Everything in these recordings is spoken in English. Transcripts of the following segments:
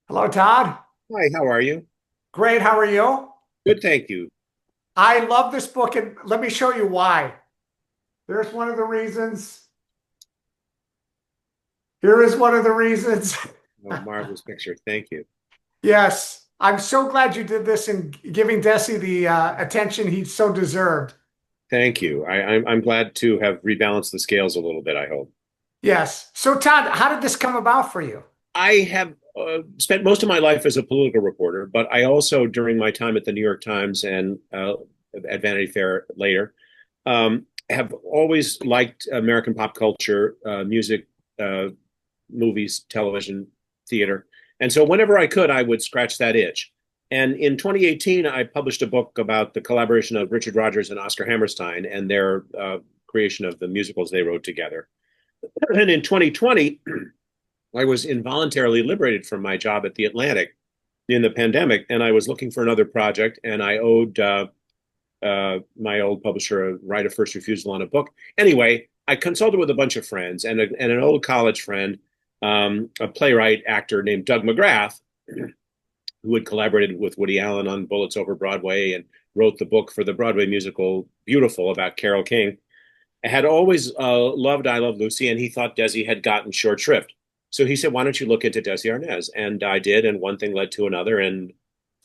Hello, Todd. Hi, how are you? Great. How are you? Good, thank you. I love this book, and let me show you why. There's one of the reasons. Here is one of the reasons. Oh, marvelous picture. Thank you. Yes, I'm so glad you did this and giving Desi the attention he so deserved. Thank you. I'm glad to have rebalanced the scales a little bit, I hope. Yes. So, Todd, how did this come about for you? I have spent most of my life as a political reporter, but I also, during my time at the New York Times and at Vanity Fair later, have always liked American pop culture, music, uh, movies, television, theater. And so whenever I could, I would scratch that itch. And in 2018, I published a book about the collaboration of Richard Rodgers and Oscar Hammerstein and their creation of the musicals they wrote together. And in 2020, I was involuntarily liberated from my job at the Atlantic in the pandemic, and I was looking for another project, and I owed my old publisher a right of first refusal on a book. Anyway, I consulted with a bunch of friends and an old college friend, a playwright actor named Doug McGrath, who had collaborated with Woody Allen on Bullets Over Broadway and wrote the book for the Broadway musical Beautiful about Carole King. I had always loved I Love Lucy, and he thought Desi had gotten short shrift. So he said, "Why don't you look into Desi Arnaz?" And I did, and one thing led to another, and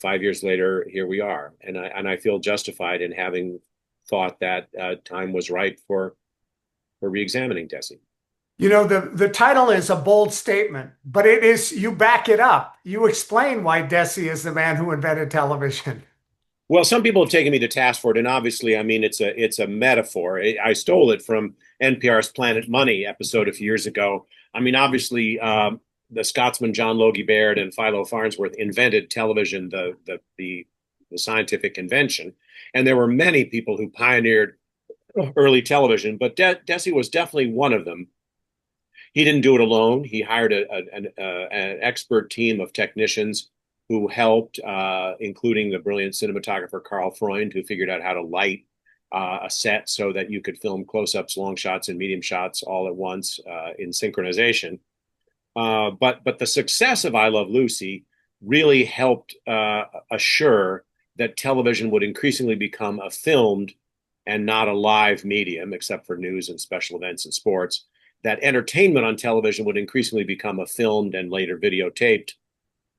5 years later, here we are. And I feel justified in having thought that time was right for reexamining Desi. You know, the title is a bold statement, but it is, you back it up. You explain why Desi is the man who invented television. Well, some people have taken me to task for it, and obviously, I mean, it's a metaphor. I stole it from NPR's Planet Money episode a few years ago. I mean, obviously, the Scotsman John Logie Baird and Philo Farnsworth invented television, the scientific invention, and there were many people who pioneered early television, but Desi was definitely one of them. He didn't do it alone. He hired an expert team of technicians who helped, including the brilliant cinematographer Carl Freund, who figured out how to light a set so that you could film close-ups, long shots, and medium shots all at once in synchronization. But the success of I Love Lucy really helped assure that television would increasingly become a filmed and not a live medium, except for news and special events and sports. That entertainment on television would increasingly become a filmed and later videotaped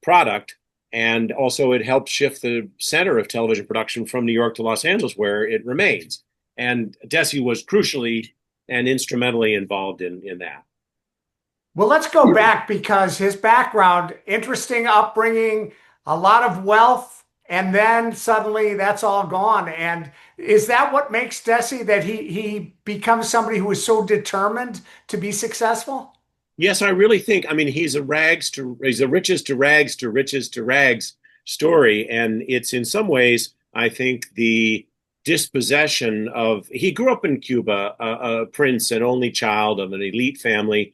product. And also, it helped shift the center of television production from New York to Los Angeles, where it remains. And Desi was crucially and instrumentally involved in that. Well, let's go back because his background, interesting upbringing, a lot of wealth, and then suddenly that's all gone. And is that what makes Desi that he becomes somebody who is so determined to be successful? Yes, I really think. I mean, he's a riches to rags to riches to rags story, and it's in some ways, I think, the dispossession of. He grew up in Cuba, a prince, an only child of an elite family.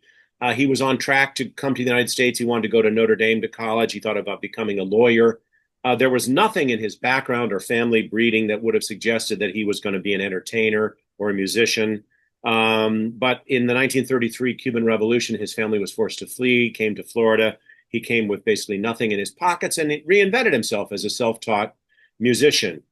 He was on track to come to the United States. He wanted to go to Notre Dame to college. He thought about becoming a lawyer. There was nothing in his background or family breeding that would have suggested that he was going to be an entertainer or a musician. But in the 1933 Cuban Revolution, his family was forced to flee, came to Florida. He came with basically nothing in his pockets and reinvented himself as a self-taught musician.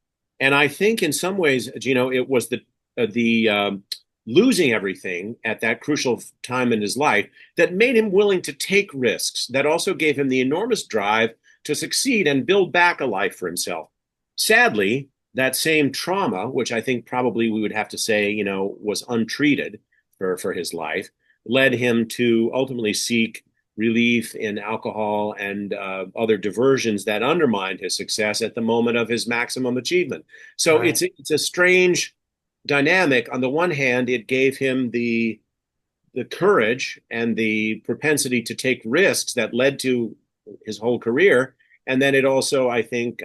And I think in some ways, it was the losing everything at that crucial time in his life that made him willing to take risks, that also gave him the enormous drive to succeed and build back a life for himself. Sadly, that same trauma, which I think probably we would have to say, was untreated for his life, led him to ultimately seek relief in alcohol and other diversions that undermined his success at the moment of his maximum achievement. So Right. it's a strange dynamic. On the one hand, it gave him the courage and the propensity to take risks that led to his whole career, and then it also, I think,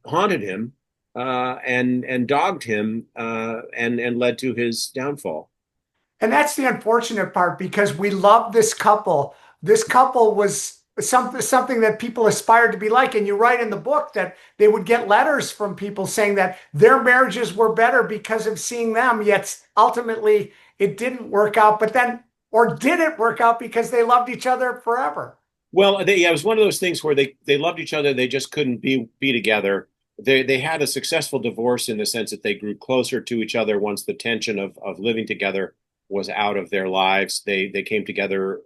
haunted him and dogged him and led to his downfall. And that's the unfortunate part because we love this couple. This couple was something that people aspired to be like. And you write in the book that they would get letters from people saying that their marriages were better because of seeing them, yet ultimately it didn't work out. But then, or did it work out because they loved each other forever? Well, yeah, it was one of those things where they loved each other. They just couldn't be together. They had a successful divorce in the sense that they grew closer to each other once the tension of living together was out of their lives. They came together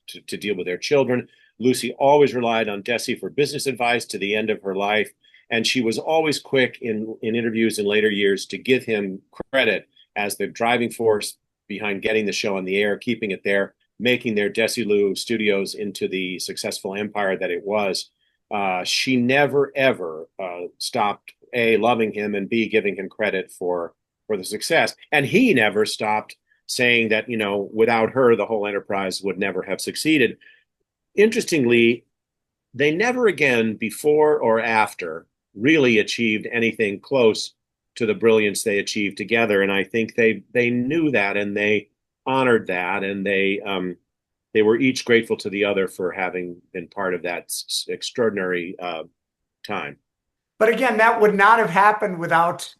to deal with their children. Lucy always relied on Desi for business advice to the end of her life, and she was always quick in interviews in later years to give him credit as the driving force behind getting the show on the air, keeping it there, making their Desilu Studios into the successful empire that it was. She never ever stopped a loving him and b giving him credit for the success, and he never stopped saying that without her the whole enterprise would never have succeeded. Interestingly, they never again, before or after, really achieved anything close to the brilliance they achieved together. And I think they knew that and they honored that, and they were each grateful to the other for having been part of that extraordinary time. But again, that would not have happened without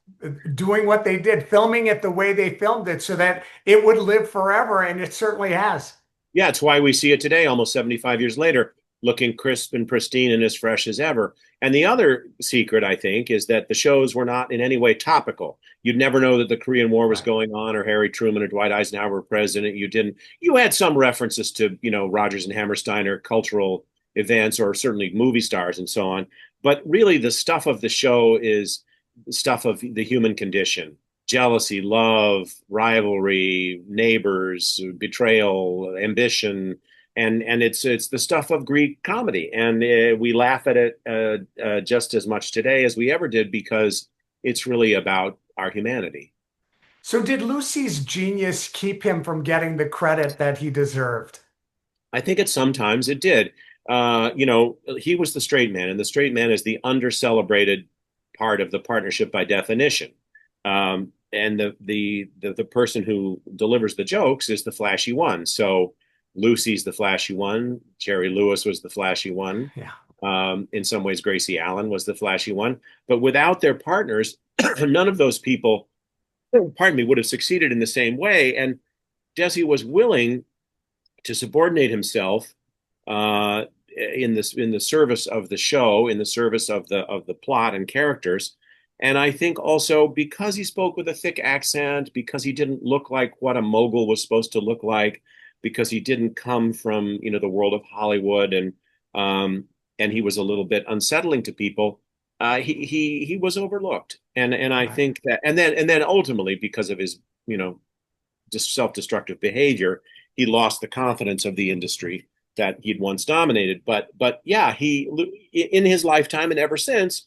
doing what they did, filming it the way they filmed it so that it would live forever. And it certainly has. Yeah, it's why we see it today, almost 75 years later, looking crisp and pristine and as fresh as ever. And the other secret, I think, is that the shows were not in any way topical. You'd never know that the Korean War was Right. going on, or Harry Truman or Dwight Eisenhower were president. You didn't. You had some references to, Rogers and Hammerstein or cultural events, or certainly movie stars and so on. But really, the stuff of the show is stuff of the human condition: jealousy, love, rivalry, neighbors, betrayal, ambition, and it's the stuff of Greek comedy, and we laugh at it just as much today as we ever did because it's really about our humanity. So did Lucy's genius keep him from getting the credit that he deserved? I think at sometimes it did. He was the straight man, and the straight man is the under-celebrated part of the partnership by definition. And the person who delivers the jokes is the flashy one. So Lucy's the flashy one. Jerry Lewis was the flashy one. Yeah. In some ways, Gracie Allen was the flashy one. But without their partners, none of those people, pardon me, would have succeeded in the same way. And Desi was willing to subordinate himself in the service of the show, in the service of the plot and characters. And I think also because he spoke with a thick accent, because he didn't look like what a mogul was supposed to look like, because he didn't come from the world of Hollywood, and he was a little bit unsettling to people. He was overlooked, and I Right. think that, and then ultimately because of his just self-destructive behavior, he lost the confidence of the industry that he'd once dominated. But yeah, he in his lifetime and ever since,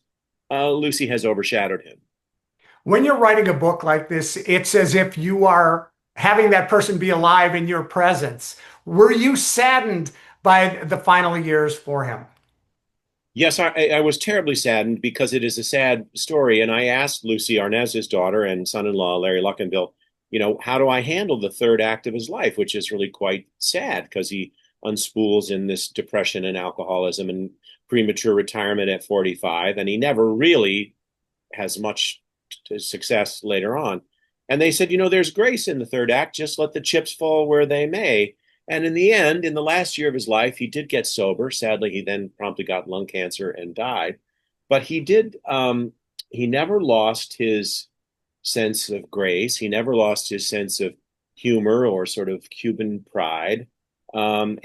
Lucy has overshadowed him. When you're writing a book like this, it's as if you are having that person be alive in your presence. Were you saddened by the final years for him? Yes, I was terribly saddened because it is a sad story. And I asked Lucy Arnaz, his daughter, and son-in-law, Larry Luckenbill, how do I handle the third act of his life, which is really quite sad because he unspools in this depression and alcoholism and premature retirement at 45, and he never really has much success later on. And they said, there's grace in the third act. Just let the chips fall where they may. And in the end, in the last year of his life, he did get sober. Sadly, he then promptly got lung cancer and died. But he did, he never lost his sense of grace. He never lost his sense of humor or sort of Cuban pride. And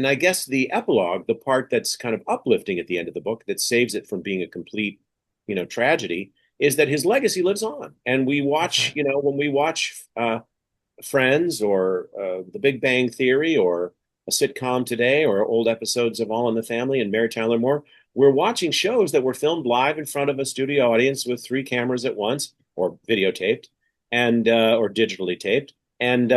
I guess the epilogue, the part that's kind of uplifting at the end of the book that saves it from being a complete, tragedy, is that his legacy lives on. And we That's watch, right. when we watch Friends or The Big Bang Theory or a sitcom today or old episodes of All in the Family and Mary Tyler Moore, we're watching shows that were filmed live in front of a studio audience with three cameras at once or videotaped and or digitally taped. And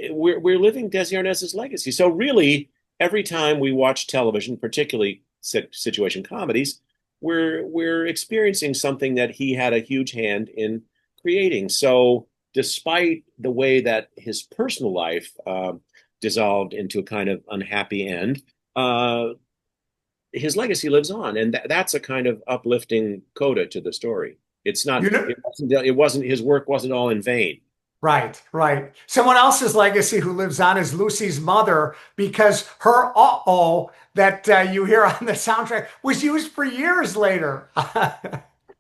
we're living Desi Arnaz's legacy. So really, every time we watch television, particularly situation comedies, we're experiencing something that he had a huge hand in creating. So despite the way that his personal life dissolved into a kind of unhappy end, uh, his legacy lives on, and that's a kind of uplifting coda to the story. It's not. You know, It wasn't. His work wasn't all in vain. Right, right. Someone else's legacy who lives on is Lucy's mother because her uh-oh that you hear on the soundtrack was used for years later.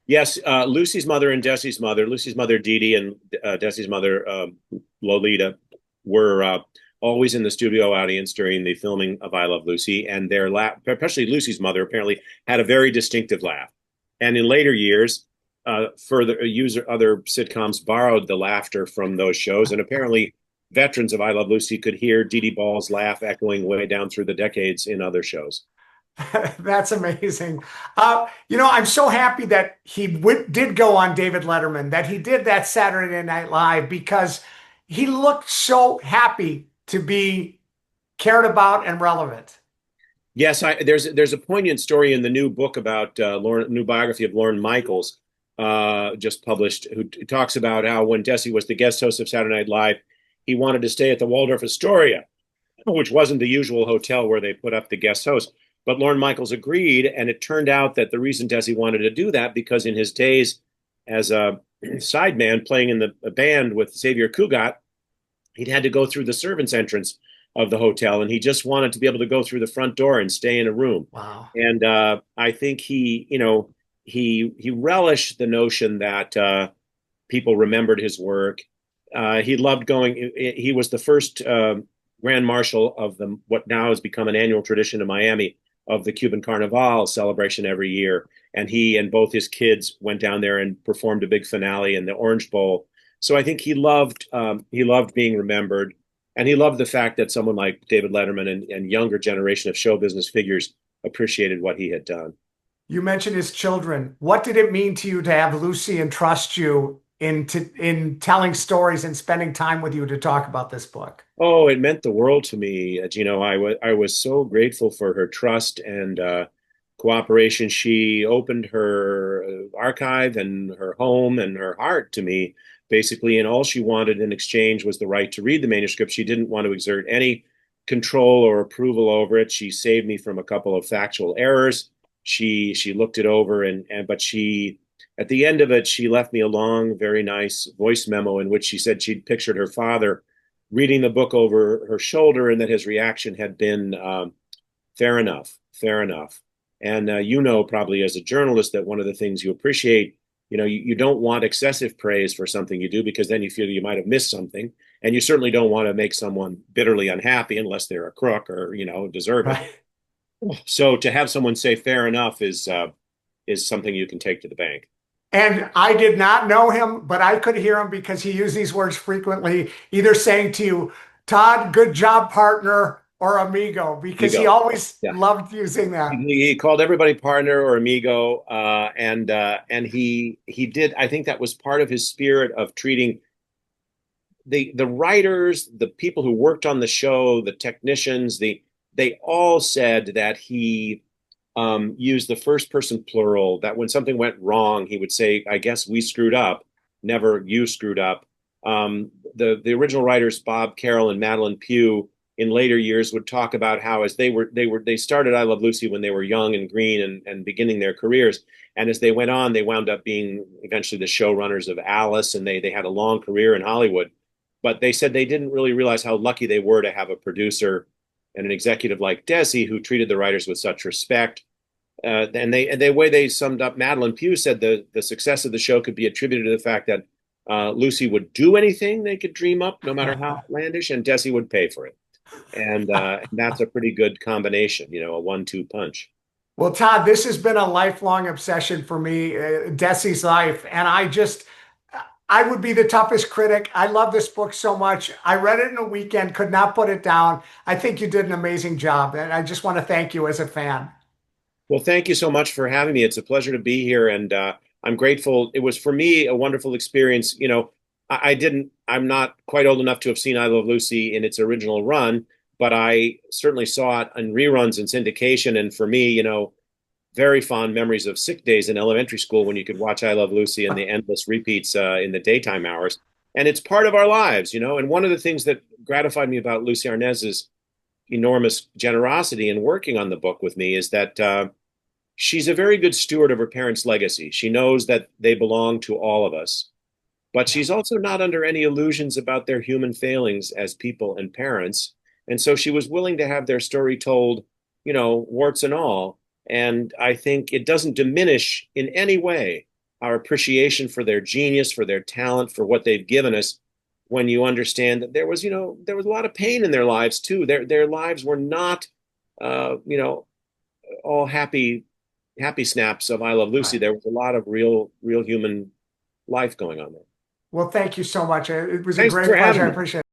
Yes, Lucy's mother and Desi's mother, Lucy's mother Dee Dee and Desi's mother Lolita, were always in the studio audience during the filming of I Love Lucy, and their laugh, especially Lucy's mother, apparently had a very distinctive laugh. And in later years, other sitcoms borrowed the laughter from those shows, and apparently veterans of I Love Lucy could hear Dee Dee Ball's laugh echoing way down through the decades in other shows. That's amazing. I'm so happy that he did go on David Letterman, that he did that Saturday Night Live because he looked so happy to be cared about and relevant. Yes, there's a poignant story in the new book about new biography of Lorne Michaels, just published, who talks about how when Desi was the guest host of Saturday Night Live, he wanted to stay at the Waldorf Astoria, which wasn't the usual hotel where they put up the guest host. But Lorne Michaels agreed, and it turned out that the reason Desi wanted to do that because in his days as a sideman playing in the band with Xavier Cugat, he'd had to go through the servants' entrance of the hotel, and he just wanted to be able to go through the front door and stay in a room. Wow. And I think he relished the notion that people remembered his work. He loved going. He was the first grand marshal of what now has become an annual tradition in Miami of the Cuban Carnival celebration every year. And he and both his kids went down there and performed a big finale in the Orange Bowl. So I think he loved being remembered, and he loved the fact that someone like David Letterman and younger generation of show business figures appreciated what he had done. You mentioned his children. What did it mean to you to have Lucy entrust you in telling stories and spending time with you to talk about this book? Oh, it meant the world to me. I was so grateful for her trust and cooperation. She opened her archive and her home and her heart to me, basically, and all she wanted in exchange was the right to read the manuscript. She didn't want to exert any control or approval over it. She saved me from a couple of factual errors. She looked it over, but she, at the end of it, she left me a long, very nice voice memo in which she said she'd pictured her father reading the book over her shoulder, and that his reaction had been fair enough, fair enough. And probably as a journalist that one of the things you appreciate, you don't want excessive praise for something you do because then you feel you might have missed something, and you certainly don't want to make someone bitterly unhappy unless they're a crook or deserve it. Right. So to have someone say fair enough is something you can take to the bank. And I did not know him, but I could hear him because he used these words frequently, either saying to you, Todd, good job, partner, or amigo, because he Ego. always Yeah. loved using that. He called everybody partner or amigo, and he did. I think that was part of his spirit of treating the writers, the people who worked on the show, the technicians, they all said that he used the first person plural, that when something went wrong, he would say, I guess we screwed up, never you screwed up. The original writers, Bob Carroll and Madeline Pugh, in later years would talk about how as they started I Love Lucy when they were young and green and beginning their careers. And as they went on, they wound up being eventually the showrunners of Alice, and they had a long career in Hollywood. But they said they didn't really realize how lucky they were to have a producer and an executive like Desi who treated the writers with such respect. And the way they summed up, Madeline Pugh said the success of the show could be attributed to the fact that Lucy would do anything they could dream up, no matter how outlandish, and Desi would pay for it. And that's a pretty good combination, a 1-2 punch. Well, Todd, this has been a lifelong obsession for me, Desi's life. And I would be the toughest critic. I love this book so much. I read it in a weekend, could not put it down. I think you did an amazing job. And I just want to thank you as a fan. Well, thank you so much for having me. It's a pleasure to be here, and I'm grateful. It was for me a wonderful experience. I'm not quite old enough to have seen I Love Lucy in its original run, but I certainly saw it in reruns and syndication. And for me, very fond memories of sick days in elementary school when you could watch I Love Lucy and the endless repeats in the daytime hours. And it's part of our lives. And one of the things that gratified me about Lucy Arnaz's enormous generosity in working on the book with me is that she's a very good steward of her parents' legacy. She knows that they belong to all of us. but Yeah. she's also not under any illusions about their human failings as people and parents. And so she was willing to have their story told, warts and all. And I think it doesn't diminish in any way our appreciation for their genius, for their talent, for what they've given us when you understand that there was a lot of pain in their lives too. Their lives were not, uh, you know, all happy snaps of I Love Lucy. Right. There was a lot of real human life going on there. Well, thank you so much. It was a Thanks great for pleasure. having I me. appreciate it.